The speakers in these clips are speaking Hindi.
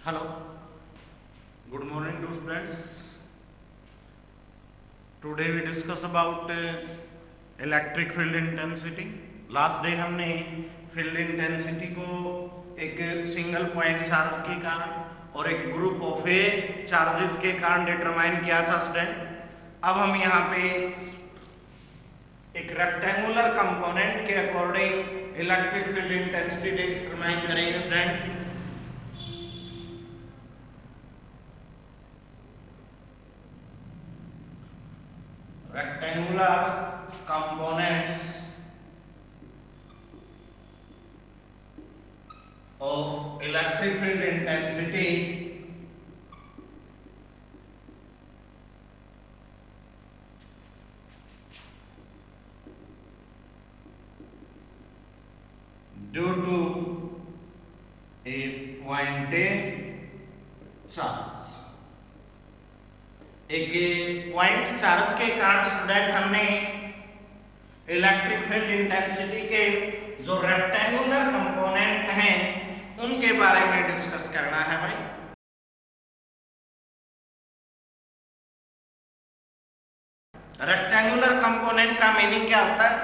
Hello, good morning to students. Today we discuss about electric field intensity. Last day हमने field intensity को एक सिंगल पॉइंट चार्ज के कारण और एक ग्रुप ऑफ ए चार्जेस के कारण डिटरमाइन किया था स्टूडेंट। अब हम यहाँ पे एक रेक्टेंगुलर कंपोनेंट के according electric field intensity determine करेंगे student. Rectangular components of electric field intensity due to a point charge। एक पॉइंट चार्ज के कारण स्टूडेंट हमने इलेक्ट्रिक फील्ड इंटेंसिटी के जो रेक्टेंगुलर कंपोनेंट हैं उनके बारे में डिस्कस करना है भाई। रेक्टेंगुलर कंपोनेंट का मीनिंग क्या होता है?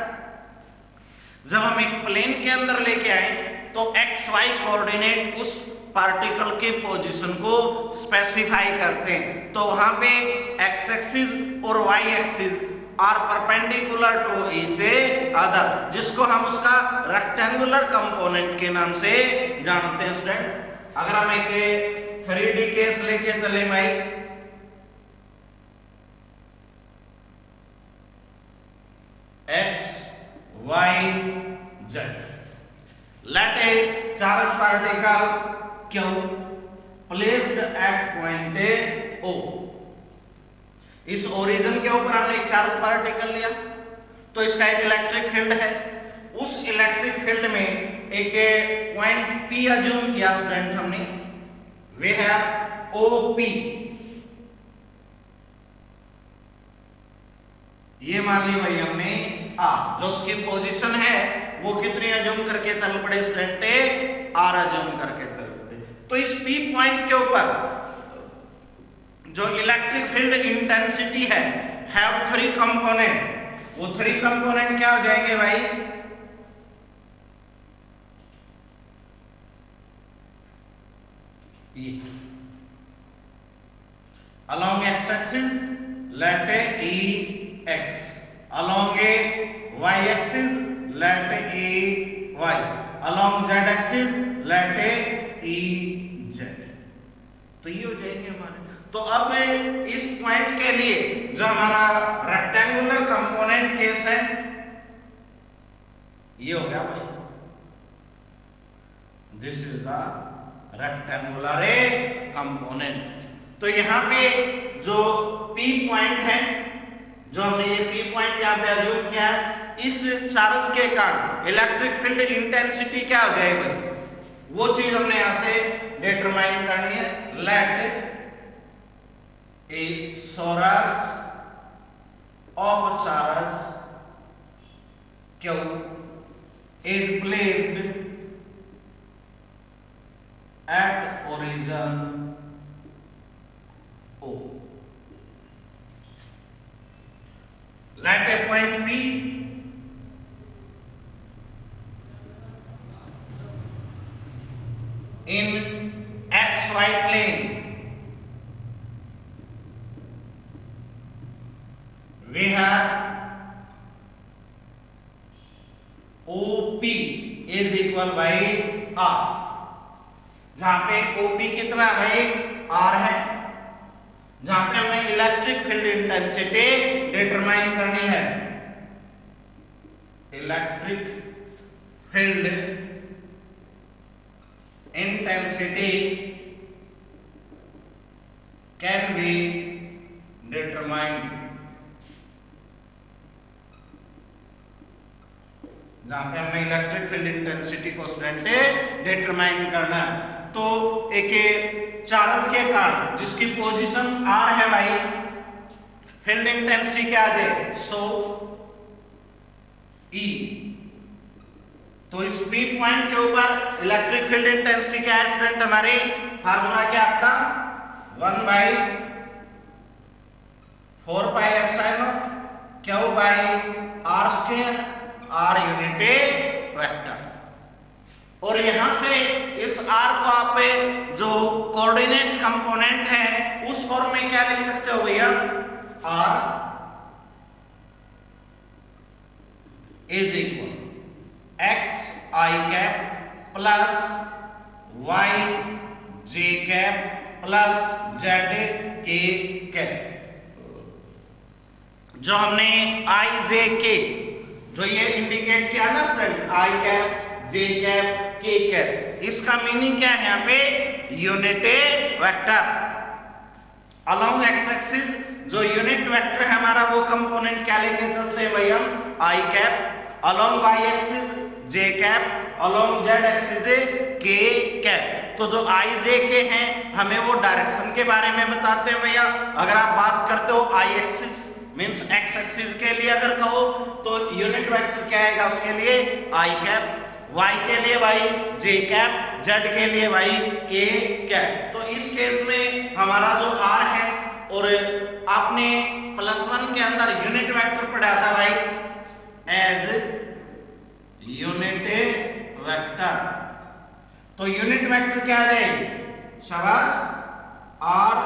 जब हम एक प्लेन के अंदर लेके आए तो एक्स वाई कोऑर्डिनेट उस पार्टिकल के पोजीशन को स्पेसिफाई करते हैं। तो वहां पे एक्स एक्सिस और Y axis are perpendicular to each other, जिसको हम उसका रेक्टेंगुलर कंपोनेंट के नाम से जानते हैं स्टूडेंट। अगर हम एक 3D केस लेके चले भाई, X Y Z, let a charged particle Q placed at point O। इस ओरिजिन के ऊपर हमने एक चार्ज पार्टिकल लिया तो इसका एक इलेक्ट्रिक फील्ड है। उस इलेक्ट्रिक फील्ड में एक पॉइंट P अज्यूम किया स्टूडेंट हमने, वे है OP। ये मान ली भाई हमने जो उसकी पोजीशन है वो कितने अज्यूम करके चल पड़े स्टूडेंट? आर अज्यूम करके चल पड़े। तो इस P पॉइंट के ऊपर जो इलेक्ट्रिक फील्ड इंटेंसिटी है हैव 3 कंपोनेंट। वो 3 कंपोनेंट क्या हो जाएंगे भाई? along x axis let E x, along a y axis let A y, along z axis let A E z। तो ये हो जाएंगे हमारे। तो अब इस पॉइंट के लिए जो हमारा रेक्टेंगुलर कंपोनेंट केस है ये हो गया भाई, this is the rectangular component. तो यहाँ पे जो P पॉइंट है, जो हमने ये P पॉइंट यहाँ पे अज्यूम किया है, इस चार्ज के कारण इलेक्ट्रिक फील्ड इंटेंसिटी क्या हो जाएगी वो चीज हमने यहां से डिटरमाइन करनी है। Let a source of charge Q is placed at origin O। Let a point P in xy plane, we have OP is equal by R। जहां पे OP कितना है? R है। जहां पे हमने इलेक्ट्रिक फील्ड इंटेंसिटी डिटरमाइन करनी है। Electric field intensity can be determined, जहां पे हमने इलेक्ट्रिक फील्ड इंटेंसिटी को स्टूडेंट से डिटरमाइन करना है। तो एक चार्ज के कारण जिसकी पोजीशन R है भाई, फील्ड इंटेंसिटी क्या आ जाए? सो E। तो इस P पॉइंट के ऊपर इलेक्ट्रिक फील्ड इंटेंसिटी क्या है स्टूडेंट हमारी? फार्मूला क्या आपका 1/4πε0 Q by R square, R unit vector. और यहां से इस आर को आप जो कोऑर्डिनेट कंपोनेंट है उस फॉर्म में क्या लिख सकते हो भैया, r is equal x i cap plus y j cap plus z k cap. जो हमने आई जे के जो ये इंडिकेट किया ना स्टूडेंट, आई कैप जे कैप के कैप, इसका मीनिंग क्या है यहाँ पे, unit vector along x axis. जो यूनिट वेक्टर है हमारा वो कंपोनेंट क्या लेके चलते हैं भाई हम, आई कैप, अलोंग वाई एक्सिस जे कैप, अलोंग जेड एक्सिस के कैप। तो जो आई जे के हैं हमें वो डायरेक्शन के बारे में बताते हैं भैया। अगर आप बात करते हो आई एक्सिस मींस एक्स एक्सिस के लिए अगर कहो तो यूनिट वेक्टर क्या आएगा उसके लिए आई कैप, y के लिए भाई जे कैप, z के लिए भाई के कैप। तो इस केस में हमारा जो r है, और आपने +1 के अंदर यूनिट वेक्टर पढ़ा था भाई एज यूनिट वेक्टर। तो यूनिट वेक्टर क्या आ जाएगी, शाबाश, r,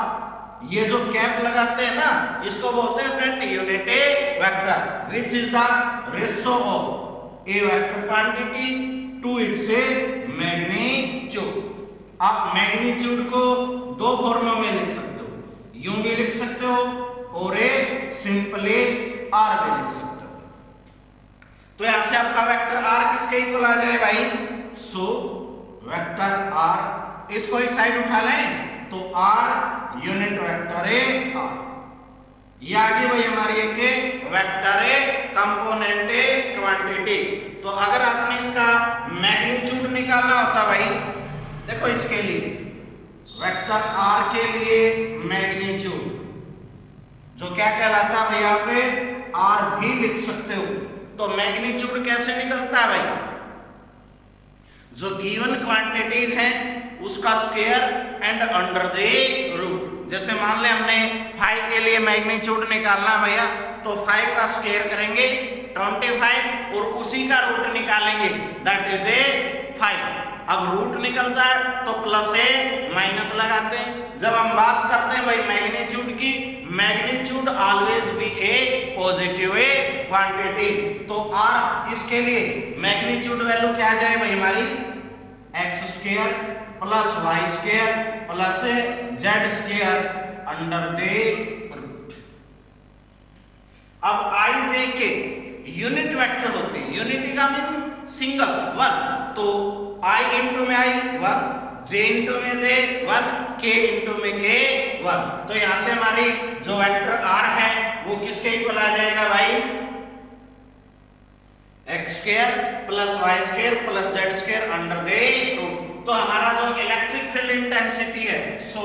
ये जो कैप लगाते हैं ना इसको बोलते हैं friend unit vector, which is the ratio of a vector quantity to its magnitude. आप मैग्नीट्यूड को दो फॉर्मों में लिख सकते हो, यूं भी लिख सकते हो और सिंपली आर भी लिख सकते हो। तो यहां से आपका वेक्टर आर किसके इक्वल आ जाए भाई, सो वेक्टर आर, इसको इस साइड उठा लें तो आर यूनिट वेक्टर है आर। ये आगे भाई हमारी एक वेक्टर है कंपोनेंट क्वांटिटी। तो अगर आपने इसका मैग्नीट्यूड निकालना होता भाई, देखो इसके लिए वेक्टर आर के लिए मैग्नीट्यूड जो क्या कहलाता है भाई, आप आर भी लिख सकते हो। तो मैग्नीट्यूड कैसे निकलता है भाई, जो गिवन क्वांटिटीज हैं उसका square and under the root. जैसे मान ले हमने 5 के लिए मैग्नीट्यूड निकालना भैया, तो 5 का स्क्वायर करेंगे 25 और उसी का रूट निकालेंगे दैट इज 5। अब रूट निकलता है तो प्लस ए माइनस लगाते हैं। जब हम बात करते हैं भाई मैग्नीट्यूड की, magnitude always be a positive quantity. तो आर इसके लिए मैग्नीट्यूड वैल्यू क्या आ जाए भाई हमारी, x square plus y square plus Z square under the root. अब आई जे के यूनिट वेक्टर होते हैं, यूनिटी का मीन सिंगल 1, तो आई इंटू में आई 1, जे इंटू में जे 1, के इंटू में के 1। तो यहां से हमारी जो वेक्टर आर है वो किसके इक्वल आ जाएगा भाई, x square plus y square plus Z square under the root. तो हमारा जो इलेक्ट्रिक फील्ड इंटेंसिटी है, सो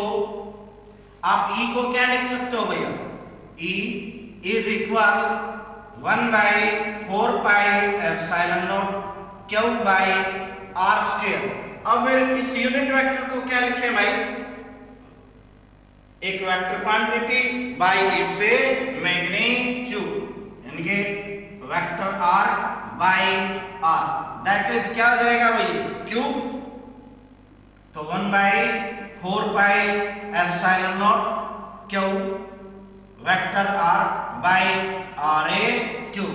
आप E को क्या लिख सकते हो भैया, E is equal 1/4πε0 Q by R square. अब इस यूनिट वेक्टर को क्या लिखें भाई, एक vector quantity by its magnitude, यानी कि vector R by R, that is क्या हो जाएगा भाई क्यू। तो 1/4πε0 Q vector R by R a cube.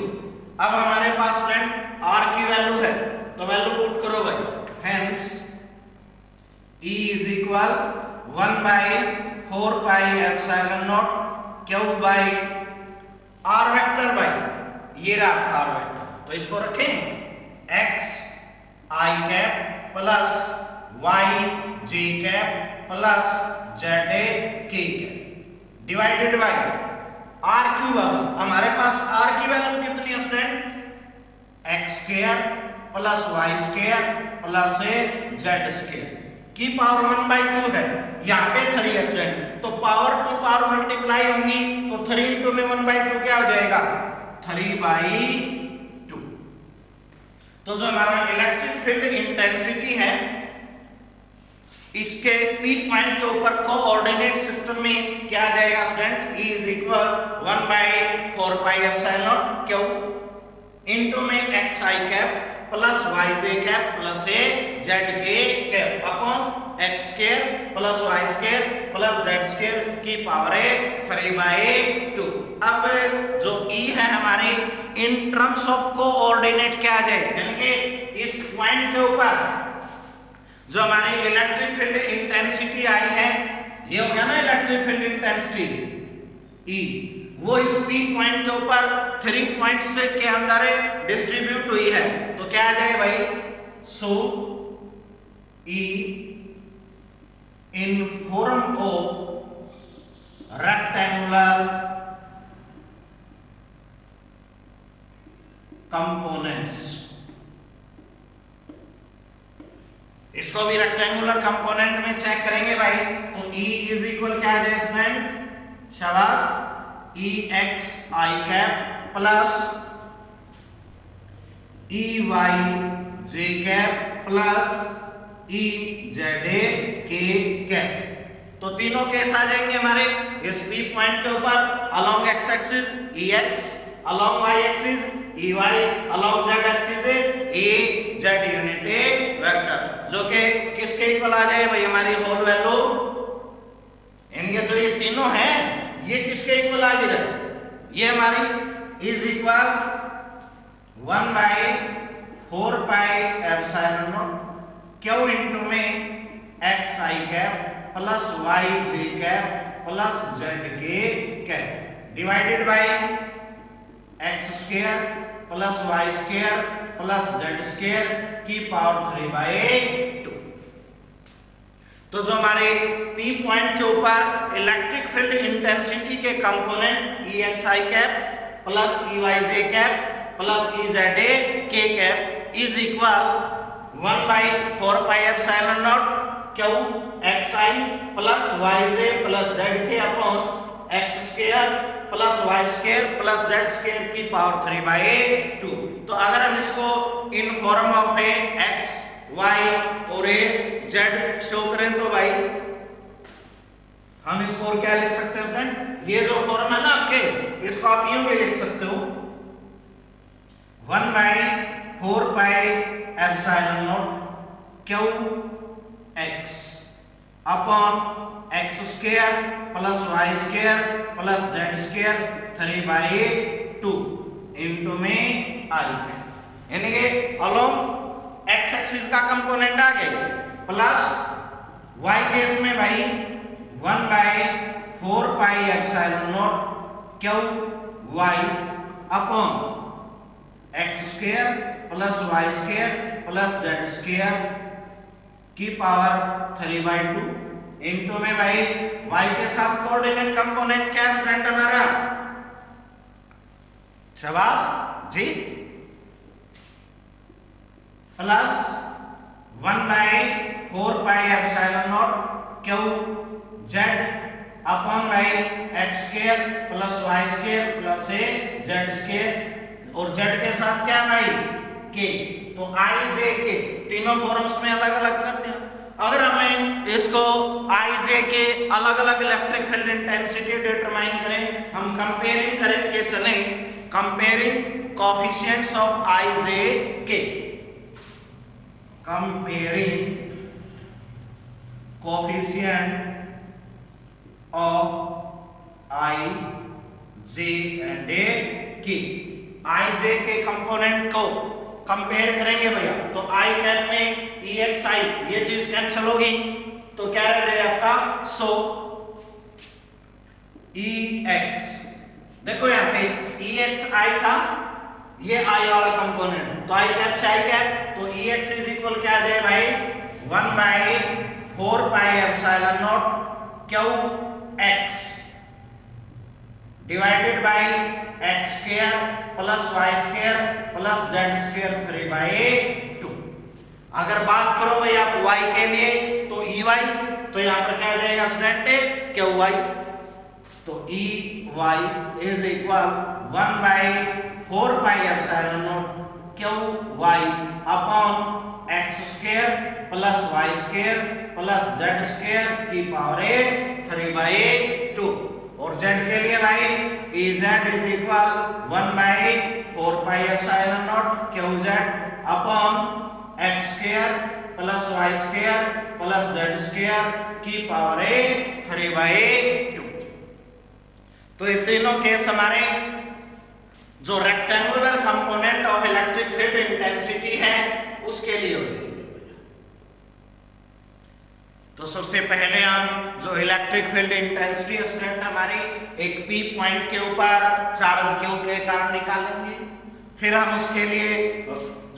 अब हमारे पास फ्रेंड आर की वैल्यू है तो वैल्यू पुट करो भाई, hence E is equal 1/4πε0 Q by R vector by, ये रहा आपका आर वेक्टर। तो इसको रखें x i cap plus y j cap plus z k cap divided by r cube. हमारे पास आर की वैल्यू कितनी है student, x square plus y square plus Z square की पावर 1/2 है, यहाँ पे 3 है स्टूडेंट, तो पावर टू पावर मल्टीप्लाई होंगी तो 3 इंटू में 1/2 क्या हो जाएगा 3/2। तो जो हमारा इलेक्ट्रिक फील्ड इंटेंसिटी है इसके पी पॉइंट के ऊपर कोऑर्डिनेट सिस्टम में क्या आ जाएगा student, E is equal 1/4 pi epsilon not Q into में xi cap plus yj cap plus a zk cap upon x square plus y square plus z square की पावर 3/2। अब जो E है हमारे इन टर्म्स ऑफ कोऑर्डिनेट क्या आ जाए, यानी कि इस पॉइंट के ऊपर जो हमारी इलेक्ट्रिक फील्ड इंटेंसिटी आई है, ये हो गया ना इलेक्ट्रिक फील्ड इंटेंसिटी E, वो इस P पॉइंट के ऊपर 3 पॉइंट्स के अंदर डिस्ट्रीब्यूट हुई है। तो क्या आ जाए भाई, सो E in form of rectangular components, इसको भी रेक्टेंगुलर कंपोनेंट में चेक करेंगे भाई। तो E इज इक्वल क्या है स्टूडेंट, शाबाश, EXi cap plus EYJ cap plus EZA K cap. तो तीनों केस आ जाएंगे हमारे इस P पॉइंट के ऊपर, along x axis EX, along y axis EY, along z axis EZ unit vector, जो कि किसके इक्वल आ जाए भाई, हमारी होल वैल्यू, इनके जो ये तीनों हैं ये किसके इक्वल आ गए, ये हमारी is equal 1/4 pi epsilon not Q into में xi cap plus yj cap plus zk cap divided by x square plus y square plus z square की पावर 3/2। तो जो हमारे P पॉइंट के ऊपर इलेक्ट्रिक फील्ड इंटेंसिटी के component EXi cap plus EYJ cap plus EZA K cap is equal 1/4 pi epsilon not Q xi plus yj plus zk upon x square plus y square plus z square की पावर 3/2। तो अगर हम इसको in form of x y और z शो करें तो भाई हम इसको और क्या लिख सकते हैं फ्रेंड, ये जो फॉर्म है ना आपके, इसको आप यूं भी लिख सकते हो 1/4 pi epsilon not Q x upon x square plus y square plus z square 3/2 into में i के, यानी कि अलोंग x एक्सिस का कंपोनेंट आ गए प्लस y केस में भाई 1/4 pi epsilon not Q y upon x square plus y square plus z square की पावर 3/2 इनटू में भाई y के साथ कोऑर्डिनेट कंपोनेंट क्या स्टूडेंट हमारा, शाबाश जी, plus 1/4 pi epsilon not Q z upon भाई x square plus y square plus z square और z के साथ क्या भाई k। तो i j k तीनों फॉर्म्स में अलग अलग कर दिया। अगर हमें इसको i j के अलग अलग इलेक्ट्रिक फील्ड इंटेंसिटी डिटरमाइन करें, हम कंपेयरिंग करके चलें, comparing coefficients of i j k, comparing coefficient of i j and k, i j के कंपोनेंट को कंपेयर करेंगे भैया, तो i कैप में EXi ये चीज कैंसिल होगी, तो क्या रह जाएगा आपका, सो EX, देखो यहाँ पे EXi था, ये i वाला कंपोनेंट, तो i कैप से i कैप, तो EX इज इक्वल क्या आ जाए भाई 1/4 pi epsilon not Q x divided by x square plus y square plus z square 3/2। अगर बात करो भाई आप y के लिए तो EY, तो यहां पर क्या आ जाएगा स्टूडेंट QY, तो EY is equal 1/4 pi epsilon not QY upon x square plus y square plus Z square की पावर 3/2 और z के लिए भाई Ez is equal 1/4πε0 QZ upon x square plus y square plus z square की पावर 3/2। तो ये तीनों केस हमारे जो rectangular component of electric field intensity है उसके लिए हो जाएगी। तो सबसे पहले हम जो इलेक्ट्रिक फील्ड इंटेंसिटी स्टूडेंट हमारी एक पी पॉइंट के ऊपर चार्ज क्यू के कारण निकालेंगे। फिर हम उसके लिए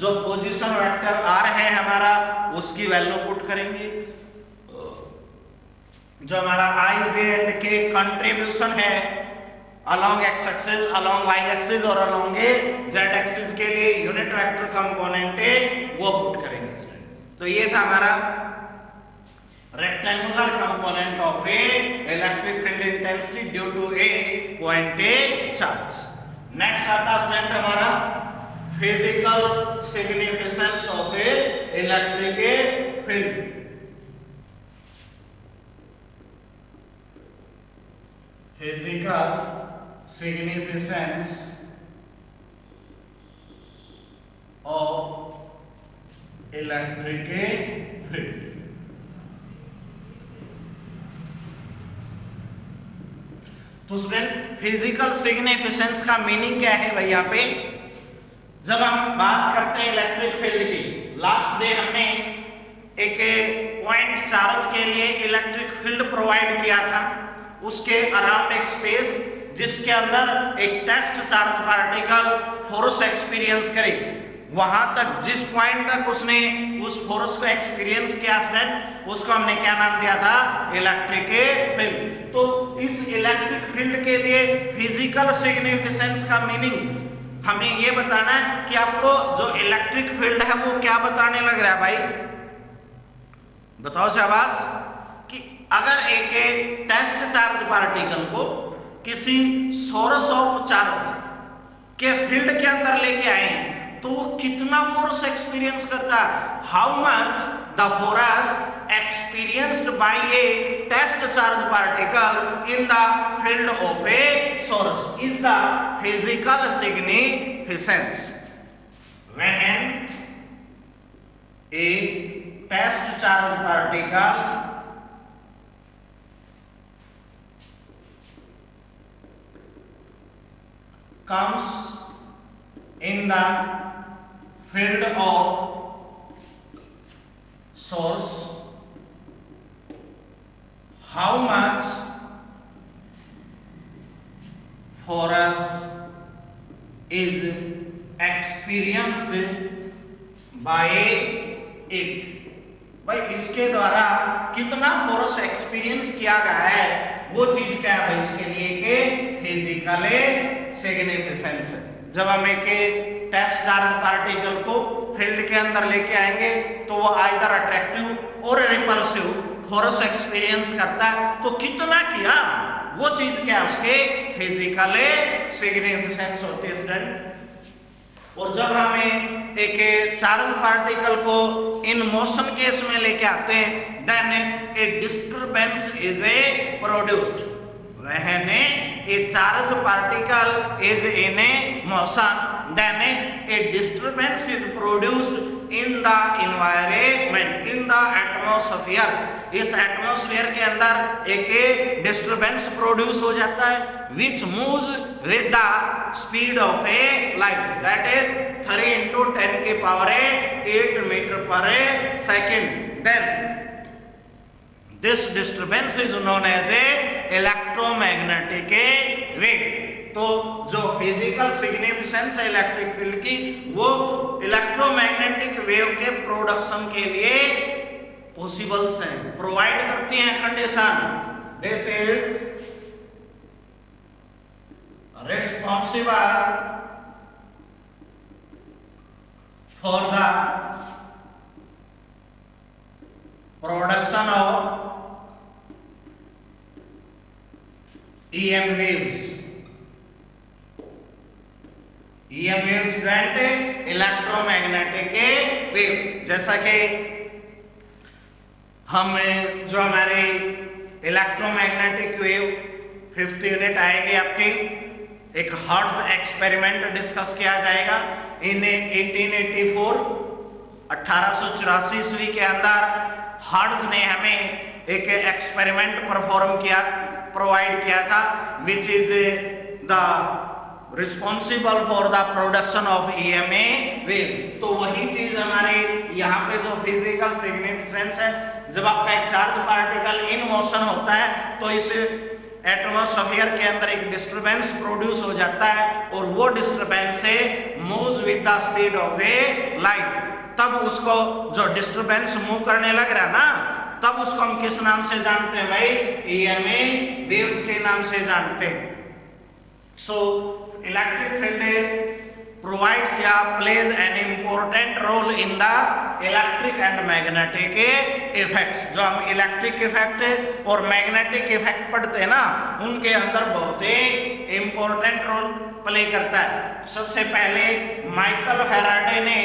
जो पोजीशन वेक्टर आर है हमारा उसकी वैल्यू पुट करेंगे। जो हमारा i j and k contribution है along x axis, along y axis और अलोंग जेड एक्सिस के लिए यूनिट वेक्टर कंपोनेंट है वो पुट करेंगे। तो ये था हमारा rectangular component of a electric field intensity due to a point a charge। next आता स्टूडेंट हमारा physical significance of a electric field। physical significance of electric field। तो स्टूडेंट फिजिकल सिग्निफिकेंस का मीनिंग क्या है भाई? यहाँ पे जब हम बात करते हैं इलेक्ट्रिक फील्ड की, लास्ट डे हमने एक पॉइंट चार्ज के लिए इलेक्ट्रिक फील्ड प्रोवाइड किया था, उसके अराउंड एक स्पेस जिसके अंदर एक test charge particle force experience करे, वहां तक जिस पॉइंट तक उसने उस फोर्स को एक्सपीरियंस किया स्टूडेंट उसको हमने क्या नाम दिया था? Electric field. तो इस इलेक्ट्रिक फील्ड के लिए फिजिकल सिग्निफिकेंस का मीनिंग हमें ये बताना है कि आपको जो इलेक्ट्रिक फील्ड है वो क्या बताने लग रहा है भाई? बताओ शाबाश। कि अगर एक टेस्ट चार्ज पार्टिकल को किसी सोर्स ऑफ चार्ज के फील्ड के अंदर लेके आए तो वो कितना फोर्स एक्सपीरियंस करता है? How much the force experienced by a test charge particle in the field of a source is the physical significance when a test charge particle comes in the field of source, how much force is experienced by it? भाई इसके द्वारा कितना फोर्स एक्सपीरियंस किया गया है वो चीज क्या है भाई? इसके लिए के फिजिकल सिग्निफिकेंस। जब हम एक टेस्ट चार्ज पार्टिकल को फील्ड के अंदर लेके आएंगे तो वो आइदर अट्रैक्टिव और रिपल्सिव फोर्स एक्सपीरियंस करता है, तो कितना किया वो चीज क्या है? उसके फिजिकल सिग्निफिकेंस होती है स्टूडेंट। और जब हमें एक चार्ज पार्टिकल को इन मोशन केस में लेके आते हैं then a disturbance is a produced. when a charge particle is in a motion then a disturbance is produced in the environment, in the atmosphere। इस एटमॉस्फेयर के अंदर एक डिस्टरबेंस प्रोड्यूस हो जाता है which moves with the speed of a light, that is 3 into 10 के पावर 8 मीटर पर second. then this disturbance is known as a electromagnetic wave। तो जो फिजिकल सिग्निफिकेंस है इलेक्ट्रिक फील्ड की वो इलेक्ट्रोमैग्नेटिक वेव के प्रोडक्शन के लिए पॉसिबल्स हैं, प्रोवाइड करती हैं condition. This is responsible for the production of EM waves। EM waves student electromagnetic wave. जैसा कि हम जो हमारे इलेक्ट्रोमैग्नेटिक वेव 5th यूनिट आएगी आपकी, एक हर्ट्ज एक्सपेरिमेंट डिस्कस किया जाएगा। इन 1884 1884 ईस्वी के अंदर हर्ट्ज ने हमें एक एक्सपेरिमेंट परफॉर्म किया, प्रोवाइड किया था, विच is the responsible for the production of EMA wave. तो वही चीज हमारे यहाँ पे जो फिजिकल सिग्निफिकेंस है, जब आपका एक चार्ज पार्टिकल इन मोशन होता है तो इस एटमॉस्फेयर के अंदर एक डिस्टरबेंस प्रोड्यूस हो जाता है, और वो डिस्टरबेंस से moves with the speed of A light. तब उसको जो डिस्टरबेंस मूव करने लग रहा है ना, तब उसको हम किस नाम से जानते हैं भाई? ईएमए वेव्स के नाम से जानते हैं। सो इलेक्ट्रिक फील्ड provides या plays an important role in the electric and magnetic effects। जो हम इलेक्ट्रिक इफेक्ट और मैग्नेटिक इफेक्ट पढ़ते हैं ना, उनके अंदर बहुत ही इंपॉर्टेंट रोल प्ले करता है। सबसे पहले माइकल फैराडे ने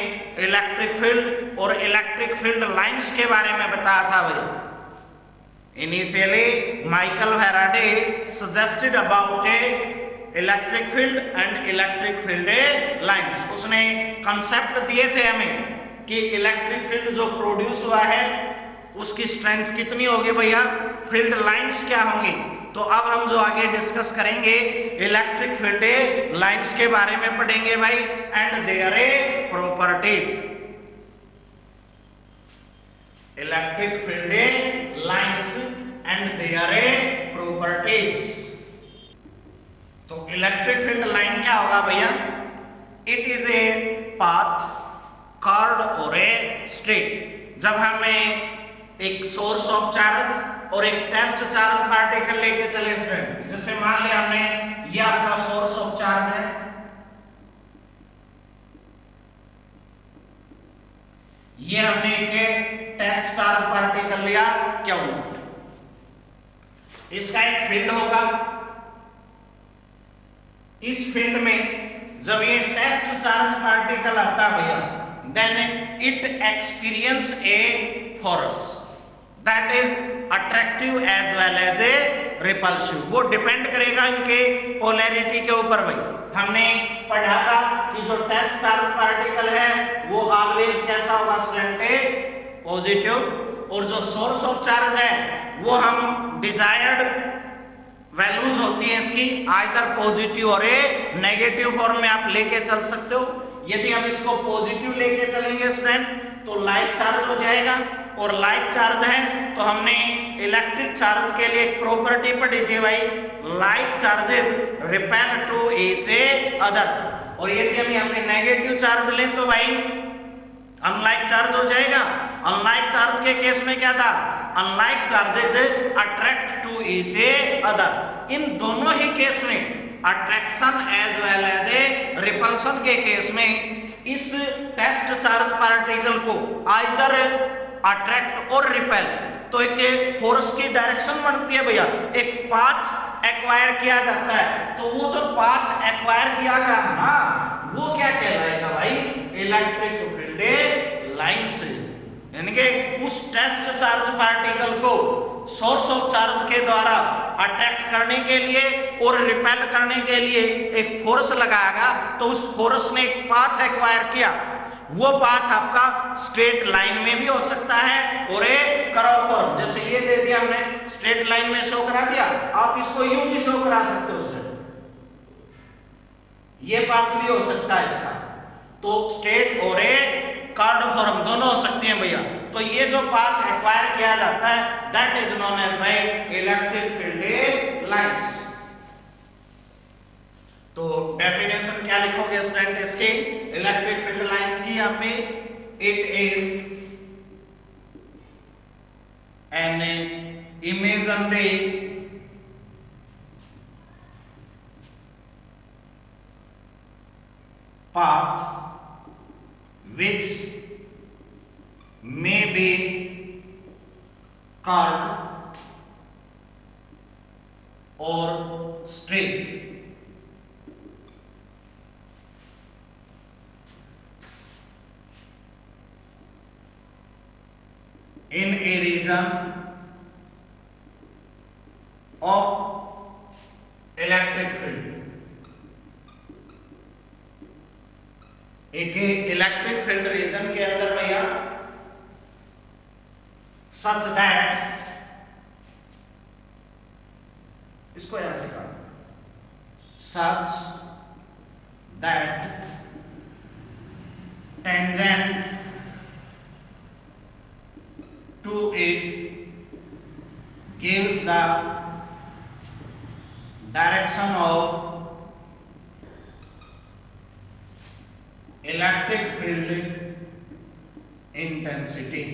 इलेक्ट्रिक फील्ड और इलेक्ट्रिक फील्ड लाइंस के बारे में बताया था भाई। Initially Michael Faraday suggested about A electric field and electric field lines. उसने कंसेप्ट दिए थे हमें कि इलेक्ट्रिक फील्ड जो प्रोड्यूस हुआ है उसकी स्ट्रेंथ कितनी होगी भैया, फील्ड लाइंस क्या होंगी। तो अब हम जो आगे डिस्कस करेंगे इलेक्ट्रिक फील्ड लाइंस के बारे में पढ़ेंगे भाई, and their properties. Electric field lines and their properties. तो इलेक्ट्रिक फील्ड लाइन क्या होगा भैया? It is a path, curve और ए स्ट्रेट। जब हमें एक सोर्स ऑफ चार्ज और एक टेस्ट चार्ज पार्टिकल लेके चले फ्रेंड, जैसे मान लिया हमने ये आपका सोर्स ऑफ चार्ज है, ये हमने एक टेस्ट चार्ज पार्टिकल लिया, क्या हुआ? इसका एक फील्ड होगा। इस फील्ड में जब ये टेस्ट चार्ज पार्टिकल आता है भैया, then it experience a force that is attractive as well as a repulsive. वो डिपेंड करेगा इनके पोलैरिटी के ऊपर भाई। हमने पढ़ा था कि जो टेस्ट चार्ज पार्टिकल है वो ऑलवेज कैसा होगा स्टूडेंट? पॉजिटिव। और जो सोर्स ऑफ चार्ज है वो हम डिजायर्ड वैल्यूज होती है इसकी, आइदर पॉजिटिव और ए नेगेटिव फॉर्म में आप लेके चल सकते हो। यदि हम इसको पॉजिटिव लेके चलेंगे स्टूडेंट तो लाइक चार्ज हो जाएगा, और लाइक चार्ज है तो हमने इलेक्ट्रिक चार्ज के लिए एक प्रॉपर्टी पढ़ी थी भाई, like charges repel to each other. और यदि हम यहाँ पे नेगेटिव चार्ज लें तो भाई अनलाइक चार्ज हो जाएगा। अनलाइक चार्ज के केस में क्या था? Unlike charges attract to each other. इन दोनों ही केस में, attraction as well as a repulsion के केस में, इस टेस्ट चार्ज पार्टिकल को आइदर अट्रैक्ट और रिपेल, तो एक फोर्स की डायरेक्शन बनती है भैया, एक पाथ एक्वायर किया जाता है। तो वो जो पाथ एक्वायर किया गया है ना, वो क्या कहलाएगा भाई? Electric field lines. यानी कि उस टेस्ट चार्ज पार्टिकल को सोर्स ऑफ चार्ज के द्वारा अट्रैक्ट करने के लिए और रिपेल करने के लिए एक फोर्स लगाएगा, तो उस फोर्स ने एक पाथ एक्वायर किया। वो पाथ आपका स्ट्रेट लाइन में भी हो सकता है और एक कर्व फॉर्म, जैसे ये दे दिया हमने, स्ट्रेट लाइन में शो करा दिया, आप इसको यूं भी शो करा सकते हो सर, ये पाथ भी हो सकता है इसका। तो स्ट्रेट और एक कर्व फॉर्म दोनों हो सकती हैं भैया। तो ये जो पाथ एक्वायर किया जाता है that is known as by electric field lines. तो डेफिनेशन क्या लिखोगे स्टूडेंट इसकी इलेक्ट्रिक फील्ड लाइंस की? यहाँ पे it is an imaginary path which may be curved or straight. In a region region of electric field. एक इलेक्ट्रिक फील्ड रीजन के अंदर भैया सच दैट, इसको ऐसे कहा, such that tangent to it gives the direction of electric field intensity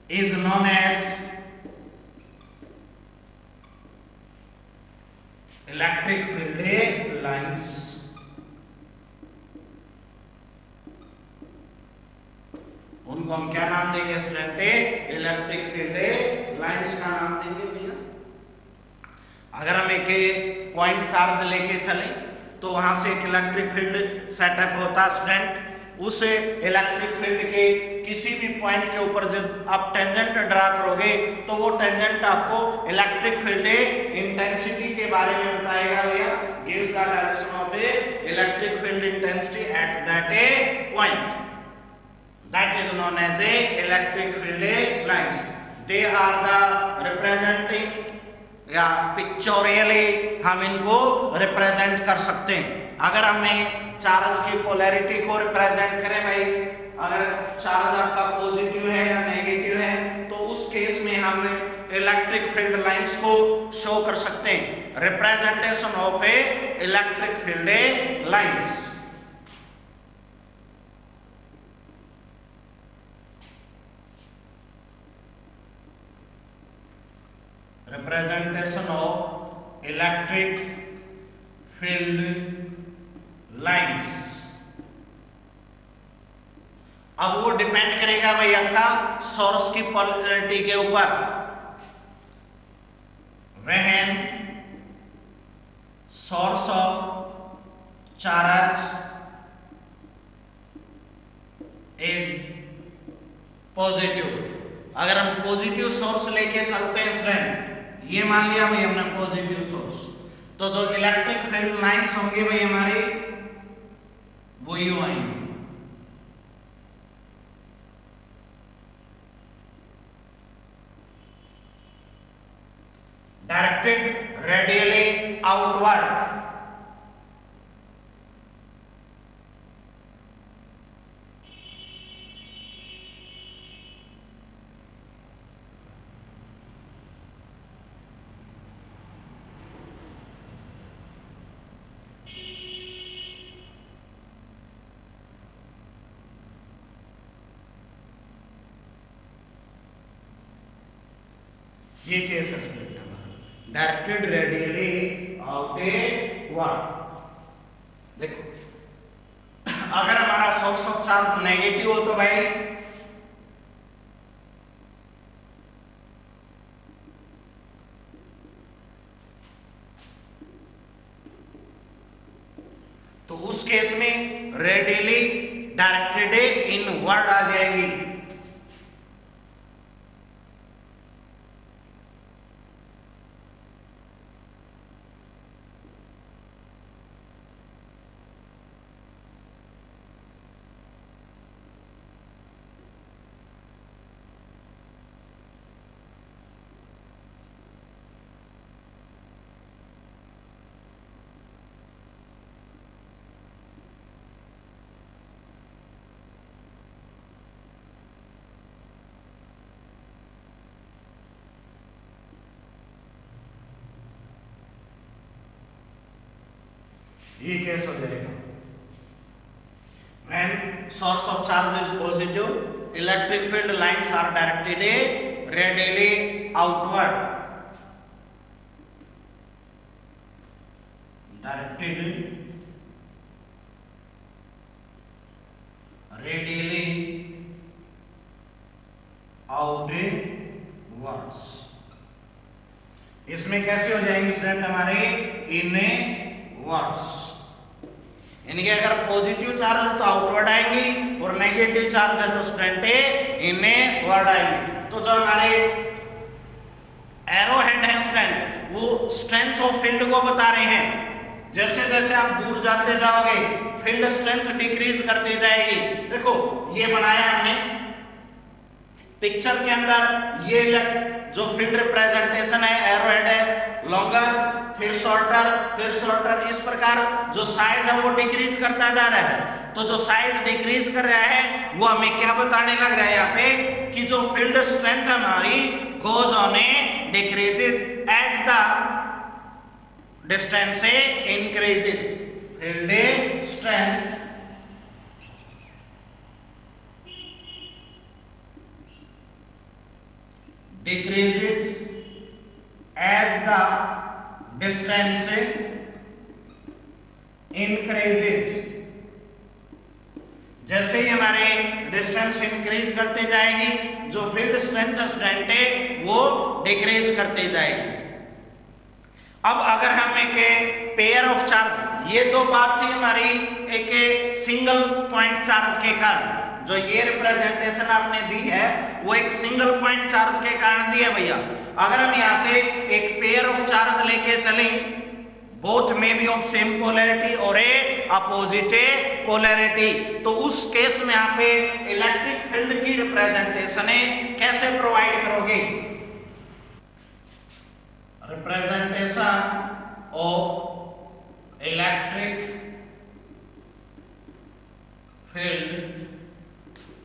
is known as electric field lines। उनको हम क्या नाम देंगे स्टूडेंट? इलेक्ट्रिक फील्ड लाइंस का नाम देंगे भैया। अगर हम एक पॉइंट चार्ज लेके चले तो वहां से एक इलेक्ट्रिक फील्ड सेटअप होता है स्टूडेंट। उस इलेक्ट्रिक फील्ड के किसी भी पॉइंट के ऊपर जब आप टेंजेंट ड्रा करोगे तो वो टेंजेंट आपको इलेक्ट्रिक फील्ड इंटेंसिटी के बारे में बताएगा भैया। Gives the direction of A electric field intensity at that A point, that is known as a electric field lines। they are the representing या पिक्चोरियली हम इनको रिप्रेजेंट कर सकते हैं। अगर हमें चार्ज की पोलैरिटी को रिप्रेजेंट करें भाई, अगर चार्ज आपका पॉजिटिव है या नेगेटिव है तो उस केस में हम इलेक्ट्रिक फील्ड लाइंस को शो कर सकते हैं। Representation of A electric field lines. representation of electric field lines। अब वो डिपेंड करेगा भाई आपका सोर्स की पोलैरिटी के ऊपर। when source of charge is positive, अगर हम पॉजिटिव सोर्स लेके चलते हैं स्टूडेंट, ये मान लिया भाई हमने पॉजिटिव सोर्स, तो जो इलेक्ट्रिक फील्ड लाइंस होंगे भाई हमारे वो यूं आएंगे। Directed radially outward. ये केस है स्प्लिट हमारा, डायरेक्टेड रेडियली आउटवर्ड। देखो अगर हमारा सोर्स ऑफ चार्ज नेगेटिव हो तो भाई तो उस केस में रेडियली डायरेक्टेड इनवर्ड आ जाएगी। ये केस हो जाएगा। when source of charge is positive, electric field lines are directed radially outward, directed radially outwards। इसमें कैसे हो जाएंगे स्टूडेंट हमारे इनवर्ड्स, यानी कि अगर पॉजिटिव चार्ज तो आउटवर्ड आएंगे और नेगेटिव चार्ज है तो स्टूडेंट इन्हें वर्ड आएंगे। तो जो हमारे एरो हेड है स्टूडेंट वो स्ट्रेंथ ऑफ फील्ड को बता रहे हैं। जैसे जैसे आप दूर जाते जाओगे फील्ड स्ट्रेंथ डिक्रीज करती जाएगी। देखो ये बनाया हमने पिक्चर के अंदर, ये जो फील्ड रिप्रेजेंटेशन है एरो हेड है लॉन्गर फिर शॉर्टर, इस प्रकार जो साइज है वो डिक्रीज करता जा रहा है। तो जो साइज डिक्रीज कर रहा है वो हमें क्या बताने लग रहा है यहाँ पे कि जो फील्ड स्ट्रेंथ हमारी goes on a decreases as the distance increases. Field strength decreases as the distance increases. जैसे ही हमारे डिस्टेंस इंक्रीज करते जाएगी जो फील्ड स्ट्रेंथ स्टूडेंट है वो डिक्रीज करते जाएगी। अब अगर हम एक पेयर ऑफ चार्ज, ये दो बात थी हमारी एक सिंगल पॉइंट चार्ज के कारण, जो ये रिप्रेजेंटेशन आपने दी है वो एक सिंगल पॉइंट चार्ज के कारण दी है भैया। अगर हम यहाँ से एक पेयर ऑफ चार्ज लेके चलें बोथ में बी ऑफ सेम पोलैरिटी और ए अपोजिट पोलैरिटी, तो उस केस में यहाँ पे इलेक्ट्रिक फील्ड की रिप्रेजेंटेशन कैसे प्रोवाइड करोगे? Representation of electric field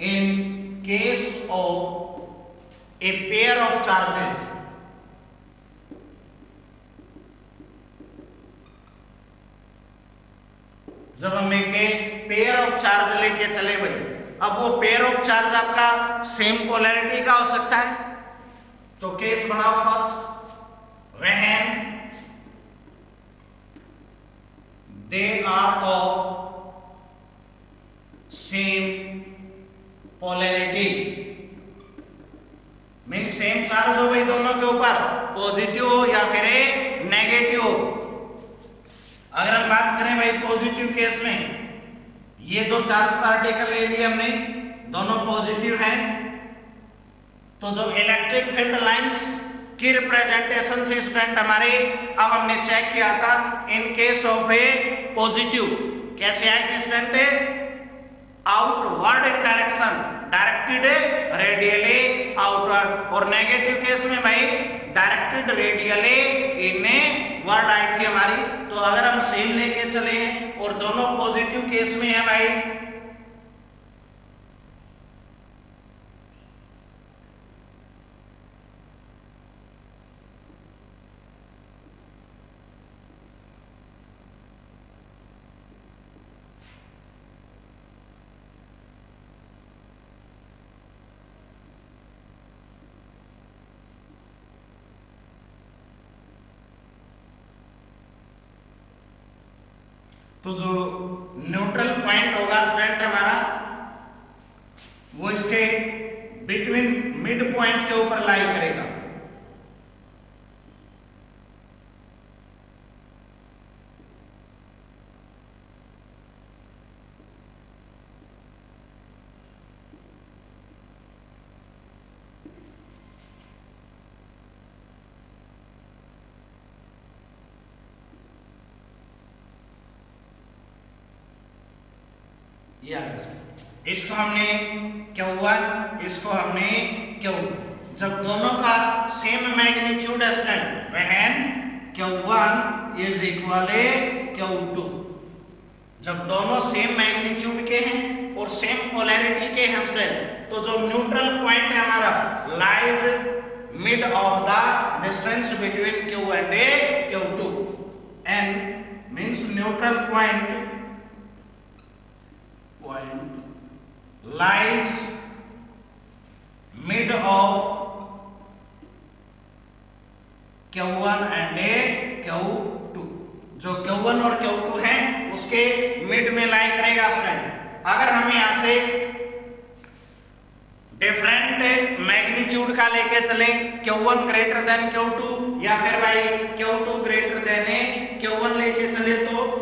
in case of a pair of charges. जब हम एक पेयर ऑफ चार्ज लेके चले भाई, अब वो पेयर ऑफ चार्ज आपका सेम पोलैरिटी का हो सकता है। तो केस बनाओ first, when they are of same polarity, mean same charge हो भाई दोनों के ऊपर, पॉजिटिव हो या फिर नेगेटिव हो। अगर हम बात करें भाई पॉजिटिव केस में, ये दो चार्ज पार्टिकल ले लिए हमने, दोनों पॉजिटिव हैं, तो जो इलेक्ट्रिक फील्ड लाइंस की रिप्रेजेंटेशन थी स्टूडेंट हमारे, अब हमने चेक किया था in case of A positive कैसे आई थी स्टूडेंट, आउटवर्ड इन डायरेक्शन, डायरेक्टेड रेडियली आउटवर्ड, और नेगेटिव केस में भाई डायरेक्टेड रेडियली इनवर्ड आई थी हमारी। तो अगर हम सेम लेके चले हैं और दोनों पॉजिटिव केस में है भाई, तो जो न्यूट्रल पॉइंट होगा स्टूडेंट हमारा वो इसके बिटवीन मिड पॉइंट के ऊपर लाई करेगा। इसको हमने Q1, इसको हमने Q, जब दोनों का सेम मैग्नीट्यूड है student, when Q1 is equal Q2, जब दोनों सेम मैग्नीट्यूड के हैं और सेम पोलैरिटी के हैं स्टूडेंट, तो जो न्यूट्रल पॉइंट है हमारा lies mid of the distance between Q and Q2, and means neutral point lies mid of Q1 and Q2, जो Q1 और Q2 है उसके मिड में लाई करेगा स्टूडेंट। अगर हम यहां से डिफरेंट मैग्नीट्यूड का लेके चले, Q1 ग्रेटर देन Q2 या फिर भाई Q2 ग्रेटर देन Q1 लेके चले, तो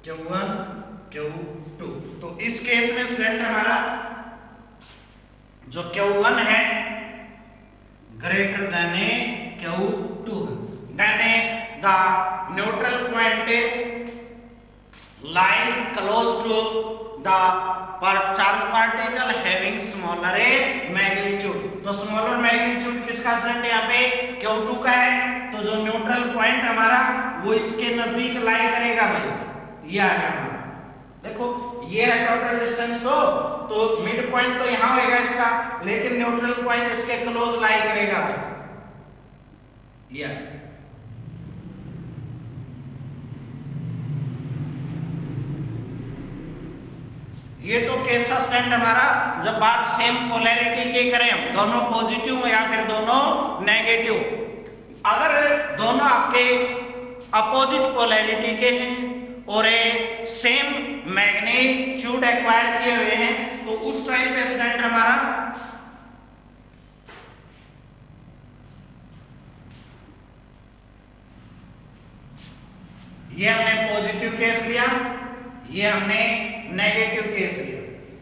Q1 Q2। तो इस केस में स्टूडेंट हमारा जो Q1 है greater than Q2, then the neutral point lies close to the charge particle having smaller magnitude। तो स्मॉलर मैग्नीट्यूड किसका स्टूडेंट यहाँ पे Q2 का है, तो जो न्यूट्रल पॉइंट हमारा वो इसके नजदीक लाई करेगा भाई, ये आ गया हमारा। देखो ये है टोटल डिस्टेंस, तो मिड पॉइंट तो यहाँ होएगा इसका, लेकिन न्यूट्रल पॉइंट इसके क्लोज लाई करेगा भाई, ये ये तो केस स्टैंड हमारा जब बात सेम पोलैरिटी की करें, हम दोनों पॉजिटिव या फिर दोनों नेगेटिव। अगर दोनों आपके अपोजिट पोलैरिटी के हैं और सेम मैग्नीट्यूड एक्वायर किए हुए हैं, तो उस टाइम पे स्टूडेंट हमारा ये हमने पॉजिटिव केस लिया, ये हमने नेगेटिव केस लिया।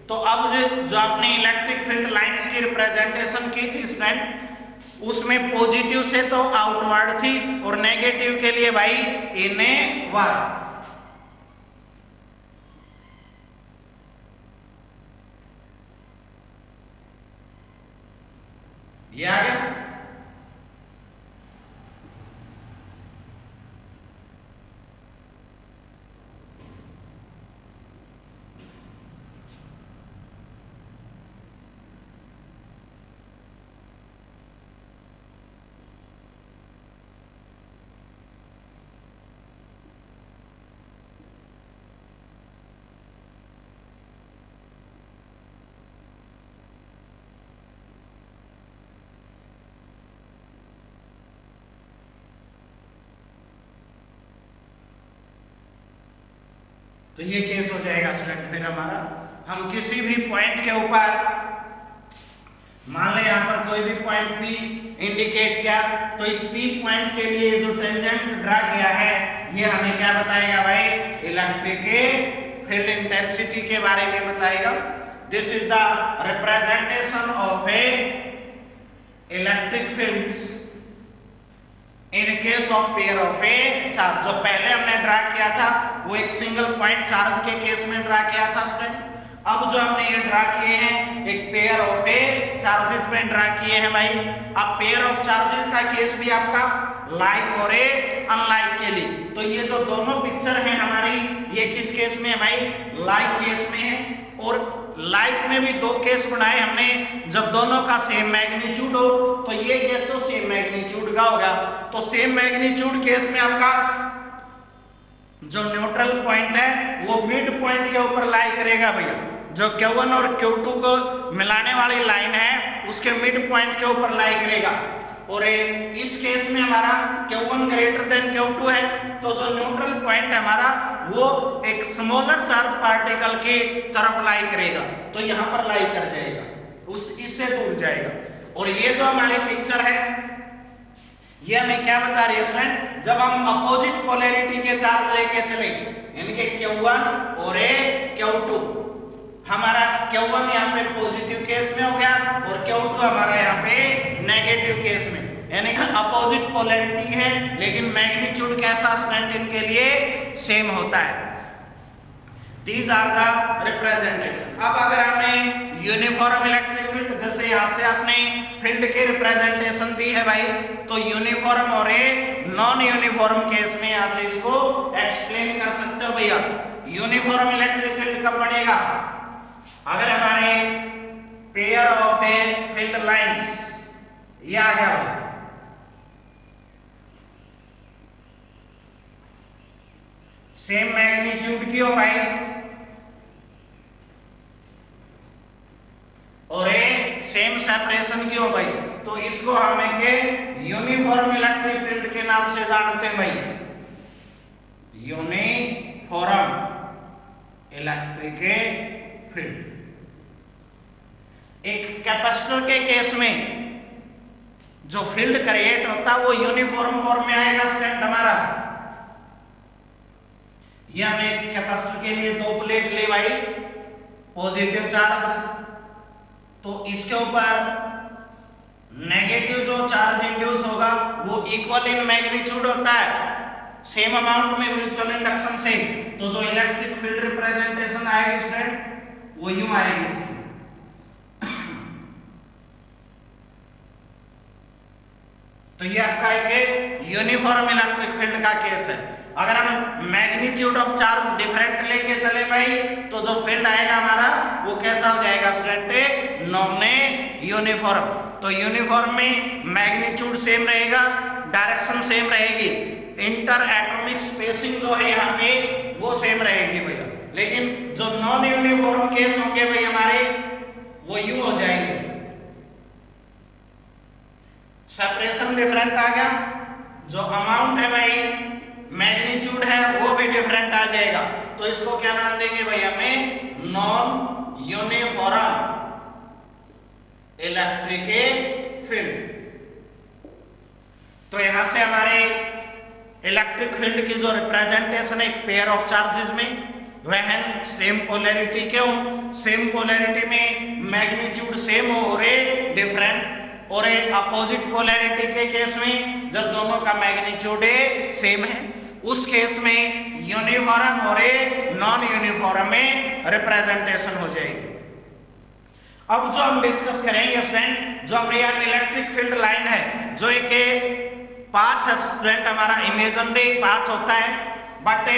तो अब जो आपने इलेक्ट्रिक फील्ड लाइंस की रिप्रेजेंटेशन की थी स्टूडेंट, उसमें पॉजिटिव से तो आउटवर्ड थी और नेगेटिव के लिए भाई इनवर्ड। ये आ गया। तो ये केस हो जाएगा स्टूडेंट। फिर हमारा हम किसी भी पॉइंट के ऊपर, मान लें यहाँ पर कोई भी पॉइंट P इंडिकेट किया, तो इस P पॉइंट के लिए जो टेंजेंट ड्रा किया है ये हमें क्या बताएगा भाई, इलेक्ट्रिक फील्ड इंटेंसिटी के बारे में बताएगा। This is the representation of A electric fields in case of pair of A charge. जो पहले हमने ड्रा किया था वो एक सिंगल पॉइंट चार्ज के केस में ड्रा किया था स्टूडेंट। अब जो हमने ये ड्रा किए हैं एक पेयर ऑफ ए चार्जेस में ड्रा किए हैं भाई। अब पेयर ऑफ चार्जेस का केस भी आपका लाइक और अनलाइक के लिए, तो ये जो दोनों पिक्चर हैं हमारी, ये किस केस में है भाई, लाइक केस में है। और लाइक में भी दो केस बनाए हमने, जब दोनों का सेम मैग्नीट्यूड हो, तो ये केस तो सेम मैग्नीट्यूड का होगा। तो सेम मैग्नीट्यूड केस में आपका जो न्यूट्रल पॉइंट है वो मिड पॉइंट के ऊपर लाई करेगा भैया। जो Q1 और Q2 को मिलाने वाली लाइन है उसके मिड पॉइंट के ऊपर लाई करेगा। और इस केस में हमारा Q1 ग्रेटर देन Q2 है, तो जो न्यूट्रल पॉइंट है हमारा वो एक स्मॉलर चार्ज पार्टिकल की तरफ लाई करेगा, तो यहाँ पर लाई कर जाएगा, इससे दूर जाएगा। और ये जो हमारी पिक्चर है ये हमें क्या बता रही है स्टूडेंट, जब हम अपोजिट पोलैरिटी के चार्ज लेके चले, यानी कि Q1 और Q2, हमारा Q1 यहाँ पे पॉजिटिव केस में हो गया और Q2 हमारा यहाँ पे नेगेटिव केस में, यानी कि अपोजिट पोलैरिटी है लेकिन मैग्नीट्यूड कैसा स्टूडेंट इनके लिए सेम होता है। These are the representation। अब अगर हमें यूनिफॉर्म इलेक्ट्रिक फील्ड, जैसे यहाँ से आपने फील्ड की रिप्रेजेंटेशन दी है भाई, तो यूनिफॉर्म और नॉन यूनिफॉर्म केस में यहाँ से इसको एक्सप्लेन कर सकते हो भैया। यूनिफॉर्म इलेक्ट्रिक फील्ड कब बनेगा, अगर हमारे pair of a field lines, ये आ गया भाई, सेम मैग्नीट्यूड की हो भाई और सेम सेपरेशन की हो भाई, तो इसको हम यूनिफॉर्म इलेक्ट्रिक फील्ड के नाम से जानते हैं भाई, यूनिफॉर्म इलेक्ट्रिक फील्ड। एक कैपेसिटर के केस में जो फील्ड क्रिएट होता है वो यूनिफॉर्म फॉर्म में आएगा स्टूडेंट हमारा। ये हमें कैपेसिटर के लिए दो प्लेट ले भाई, पॉजिटिव चार्ज, तो इसके ऊपर नेगेटिव जो चार्ज इंड्यूस होगा वो इक्वल इन मैग्नीट्यूड होता है, सेम अमाउंट में म्यूचुअल इंडक्शन से, तो जो इलेक्ट्रिक फील्ड रिप्रेजेंटेशन आएगी स्टूडेंट वो यूं आएगी इसकी। तो ये आपका एक यूनिफॉर्म इलेक्ट्रिक फील्ड का केस है। अगर हम मैग्नीट्यूड ऑफ चार्ज डिफरेंट लेके चले भाई तो जो फील्ड आएगा हमारा वो कैसा हो जाएगा स्टूडेंट, नॉन यूनिफॉर्म। तो यूनिफॉर्म में मैग्नीट्यूड सेम रहेगा, डायरेक्शन सेम रहेगी, इंटर एटॉमिक स्पेसिंग जो है यहाँ पे वो सेम रहेगी भैया। लेकिन जो नॉन यूनिफॉर्म केस होंगे भाई हमारे वो यूं हो जाएंगे, सेपरेशन डिफरेंट आ गया, जो अमाउंट है भाई मैग्नीट्यूड है वो भी डिफरेंट आ जाएगा। तो इसको क्या नाम देंगे भाई हमें, नॉन यूनिफॉर्म इलेक्ट्रिक फील्ड। तो यहां से हमारे इलेक्ट्रिक फील्ड की जो रिप्रेजेंटेशन है एक पेयर ऑफ चार्जेस में वह है सेम पोलैरिटी। क्यों सेम पोलैरिटी में मैग्नीट्यूड सेम हो और डिफरेंट, और एक अपोजिट पोलैरिटी के केस में जब दोनों का मैग्नीट्यूड सेम है उस केस में यूनिफॉर्म और नॉन यूनिफॉर्म में रिप्रेजेंटेशन हो जाएगी। अब जो हम डिस्कस करेंगे स्टूडेंट, जो हमारे यहाँ इलेक्ट्रिक फील्ड लाइन है, जो एक पाथ स्टूडेंट हमारा इमेजिनरी पाथ होता है, बट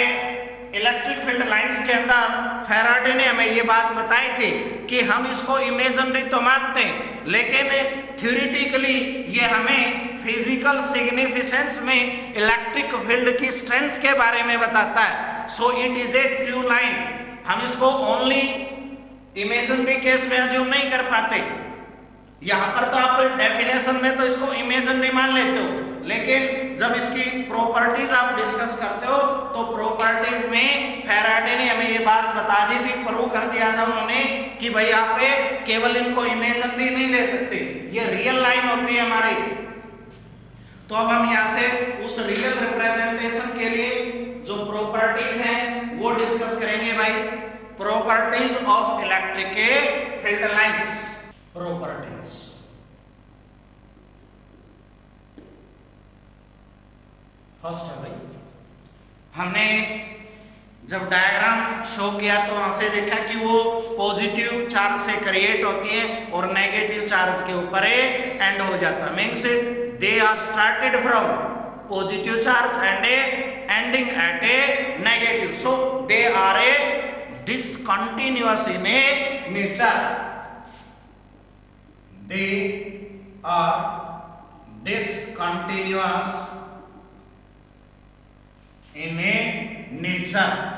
इलेक्ट्रिक फील्ड लाइंस के अंदर फैराडे ने हमें ये बात बताई थी कि हम इसको इमेजिनरी तो मानते हैं लेकिन थ्योरेटिकली ये हमें फिजिकल सिग्निफिकेंस में इलेक्ट्रिक फील्ड की स्ट्रेंथ के बारे में बताता है। So it is a true line. हम इसको ओनली इमेजिनरी केस में अज्यूम नहीं कर पाते। यहां पर तो आप डेफिनेशन में तो इसको इमेजिनरी मान लेते हो, लेकिन जब इसकी प्रॉपर्टीज आप डिस्कस करते हो तो प्रॉपर्टीज में फैराडे ने हमें ये बात बता दी थी, प्रूव कर दिया था उन्होंने कि भाई आप केवल इनको इमेजिनरी नहीं ले सकते, ये रियल लाइन होती है हमारी। तो अब हम यहाँ से उस रियल रिप्रेजेंटेशन के लिए जो प्रॉपर्टीज हैं वो डिस्कस करेंगे भाई। Properties of electric field lines, properties. First है भाई, हमने जब डायग्राम शो किया तो वहां से देखा कि वो पॉजिटिव चार्ज से क्रिएट होती है और नेगेटिव चार्ज के ऊपर एंड हो जाता है। Means they are started from positive charge and ending at a negative, so they are a discontinuous in a nature. They are discontinuous in a nature.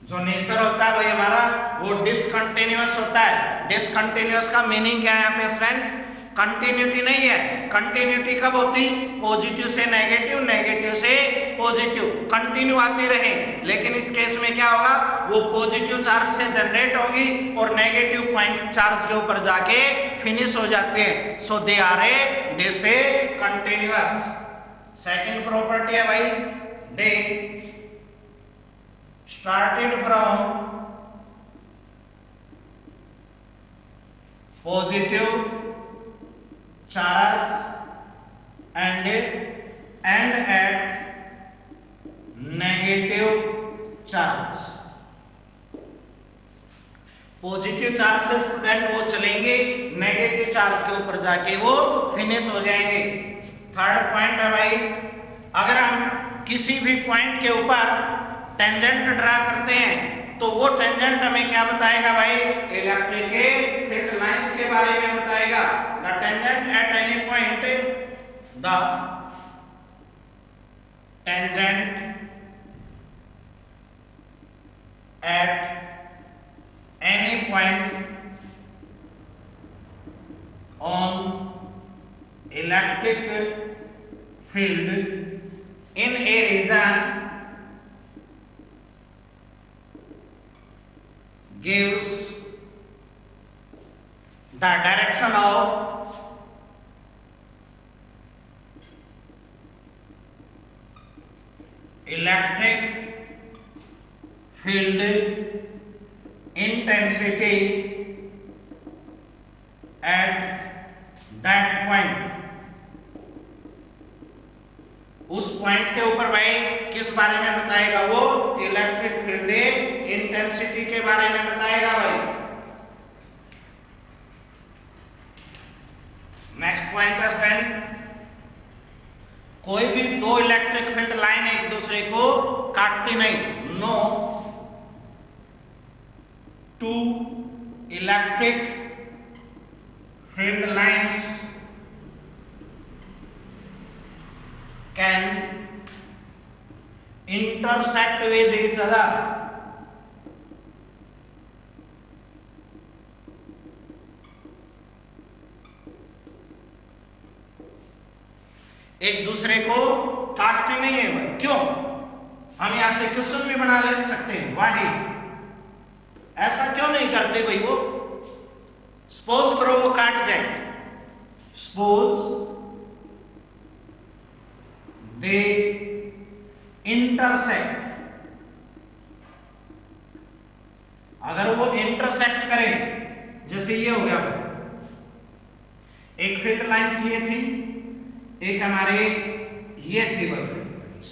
जो नेचर होता है भाई हमारा वो डिसकंटिन्यूअस होता है। डिसकंटिन्यूअस का मीनिंग क्या है यहाँ पे स्टूडेंट, कंटिन्यूटी नहीं है। कंटिन्यूटी कब होती, पॉजिटिव से नेगेटिव, नेगेटिव से पॉजिटिव, कंटिन्यू आती रहे। लेकिन इस केस में क्या होगा, वो पॉजिटिव चार्ज से जनरेट होंगी और नेगेटिव पॉइंट चार्ज के ऊपर जाके फिनिश हो जाते हैं। So they are a discontinuous. Second property है भाई, they started from positive charge and at negative charge. Positive charge से स्टूडेंट वो चलेंगे, नेगेटिव चार्ज के ऊपर जाके वो फिनिश हो जाएंगे। थर्ड पॉइंट है भाई, अगर हम किसी भी पॉइंट के ऊपर टेंजेंट ड्रा करते हैं तो वो टेंजेंट हमें क्या बताएगा भाई, इलेक्ट्रिक फील्ड लाइंस के बारे में बताएगा। The tangent at any point, the tangent at any point on electric field in a region gives the direction of electric field intensity at that point, उस पॉइंट के ऊपर भाई किस बारे में बताएगा वो, इलेक्ट्रिक फील्ड इंटेंसिटी के बारे में बताएगा भाई। नेक्स्ट पॉइंट है स्टूडेंट, कोई भी दो इलेक्ट्रिक फील्ड लाइन एक दूसरे को काटती नहीं। No two electric field lines can intersect with each other, एक दूसरे को काटती नहीं है। क्यों? हम यहां से क्वेश्चन भी बना ले सकते हैं, वाही ऐसा क्यों नहीं करते भाई वो? सपोज करो वो काट जाए, सपोज दे इंटरसेक्ट, अगर वो इंटरसेक्ट करे, जैसे ये हो गया, एक फील्ड लाइंस ये थी, एक हमारे ये थी वो फील्ड लाइंस,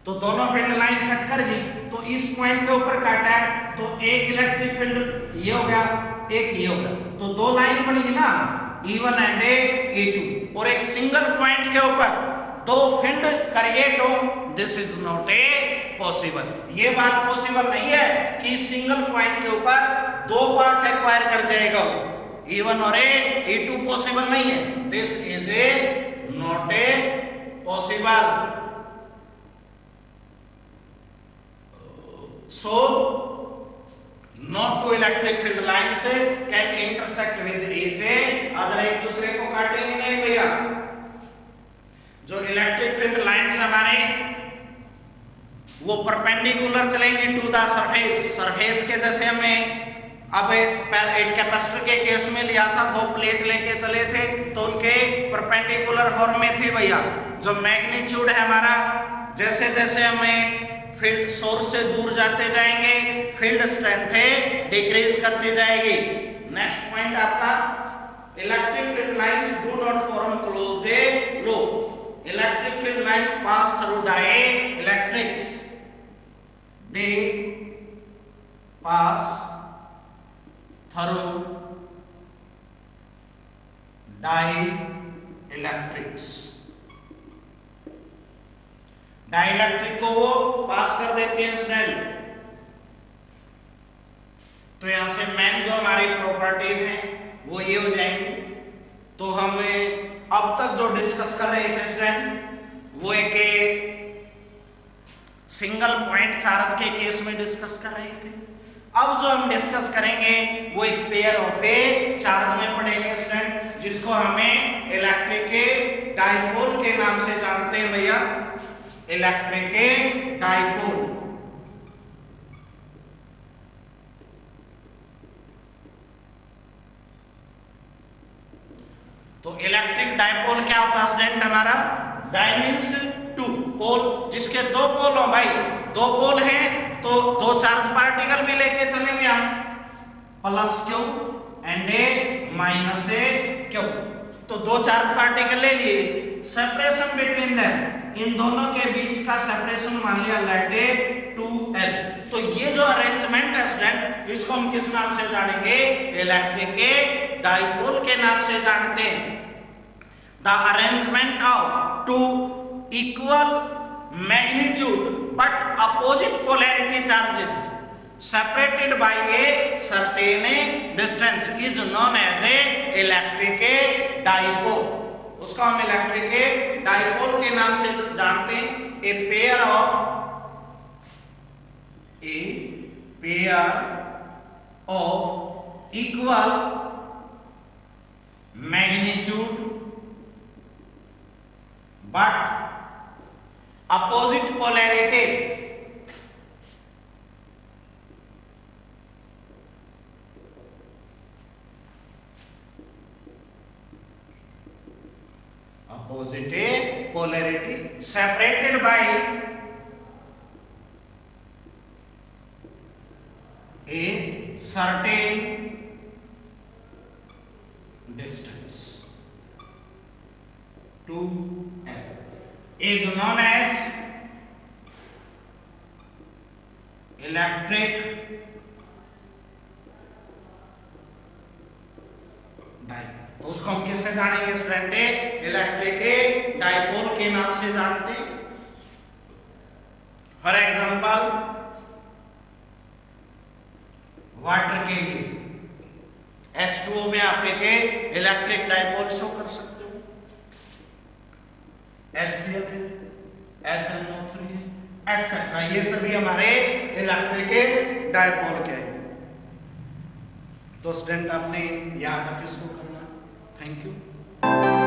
तो दोनों फील्ड लाइन कट कर गई, तो इस पॉइंट के ऊपर काटा है, तो एक इलेक्ट्रिक फील्ड ये हो गया, एक ये हो गया, तो दो लाइन बनेगी ना, E1 एंड E2, और एक सिंगल पॉइंट के ऊपर दो फील्ड क्रिएट हो, this is not a possible. ये बात पॉसिबल नहीं है कि सिंगल पॉइंट के ऊपर दो पार्ट एक्वायर कर जाएगा, E1 और E2 पॉसिबल नहीं है, this is a not a possible. So not two electric field lines can intersect with each other, एक दूसरे को काटेंगे नहीं भैया। जो इलेक्ट्रिक फील्ड लाइन्स हमारे वो परपेंडिकुलर चलेंगे टू द सरफेस, सरफेस के जैसे हमने अब एक कैपेसिटर के केस में लिया था, दो प्लेट लेके चले थे तो उनके परपेंडिकुलर फॉर्म में थे भैया। जो मैग्नीट्यूड है हमारा, जैसे जैसे हमें फील्ड सोर्स से दूर जाते जाएंगे फील्ड स्ट्रेंथ डिक्रीज करती जाएगी। नेक्स्ट पॉइंट आपका, electric field lines do not form closed loop, electric field lines pass through dielectrics, they pass through dielectrics, dielectric को वो पास कर देते हैं स्टूडेंट। तो यहां से मेन जो हमारी प्रॉपर्टीज हैं वो ये हो जाएंगी। तो हम अब तक जो डिस्कस कर रहे थे स्टूडेंट, वो एक सिंगल पॉइंट चार्ज के केस में डिस्कस कर रहे थे। अब जो हम डिस्कस करेंगे वो एक पेयर ऑफ ए चार्ज में पढ़ेंगे स्टूडेंट, जिसको हमें इलेक्ट्रिक डाइपोल के नाम से जानते हैं भैया, इलेक्ट्रिक डाइपोल। तो इलेक्ट्रिक डाइपोल क्या होता है स्टूडेंट हमारा, डाई मींस टू, पोल जिसके दो पोल हो भाई, दो पोल हैं तो दो चार्ज पार्टिकल भी लेके चलेंगे हम, plus Q and A minus A Q. तो दो चार्ज पार्टिकल ले लिए, सेपरेशन बिटवीन देम, इन दोनों के बीच का सेपरेशन मान लिया लेट ए 2L। तो ये जो अरेंजमेंट है स्टूडेंट, इसको हम किस नाम से जानेंगे, इलेक्ट्रिक डाइपोल के नाम से जानते हैं। The arrangement of two equal magnitude but opposite polarity charges separated by a certain distance is known as a electric dipole। उसका हम इलेक्ट्रिक डाइपोल के नाम से जानते हैं। A pair of equal magnitude but opposite polarity opposite polarity separated by a certain distance to L is known as electric dipole। तो उसको हम किससे जानेंगे स्टूडेंट? इलेक्ट्रिक डाइपोल के नाम से जानते हैं। फॉर एग्जांपल वाटर के लिए H2O में आप एक इलेक्ट्रिक डाइपोल शो कर सकते हो, HCl है, HNO3 है, एटसेट्रा। ये सभी हमारे इलेक्ट्रिक डाइपोल के हैं। तो स्टूडेंट आपने यहाँ तक इसको करना। Thank you.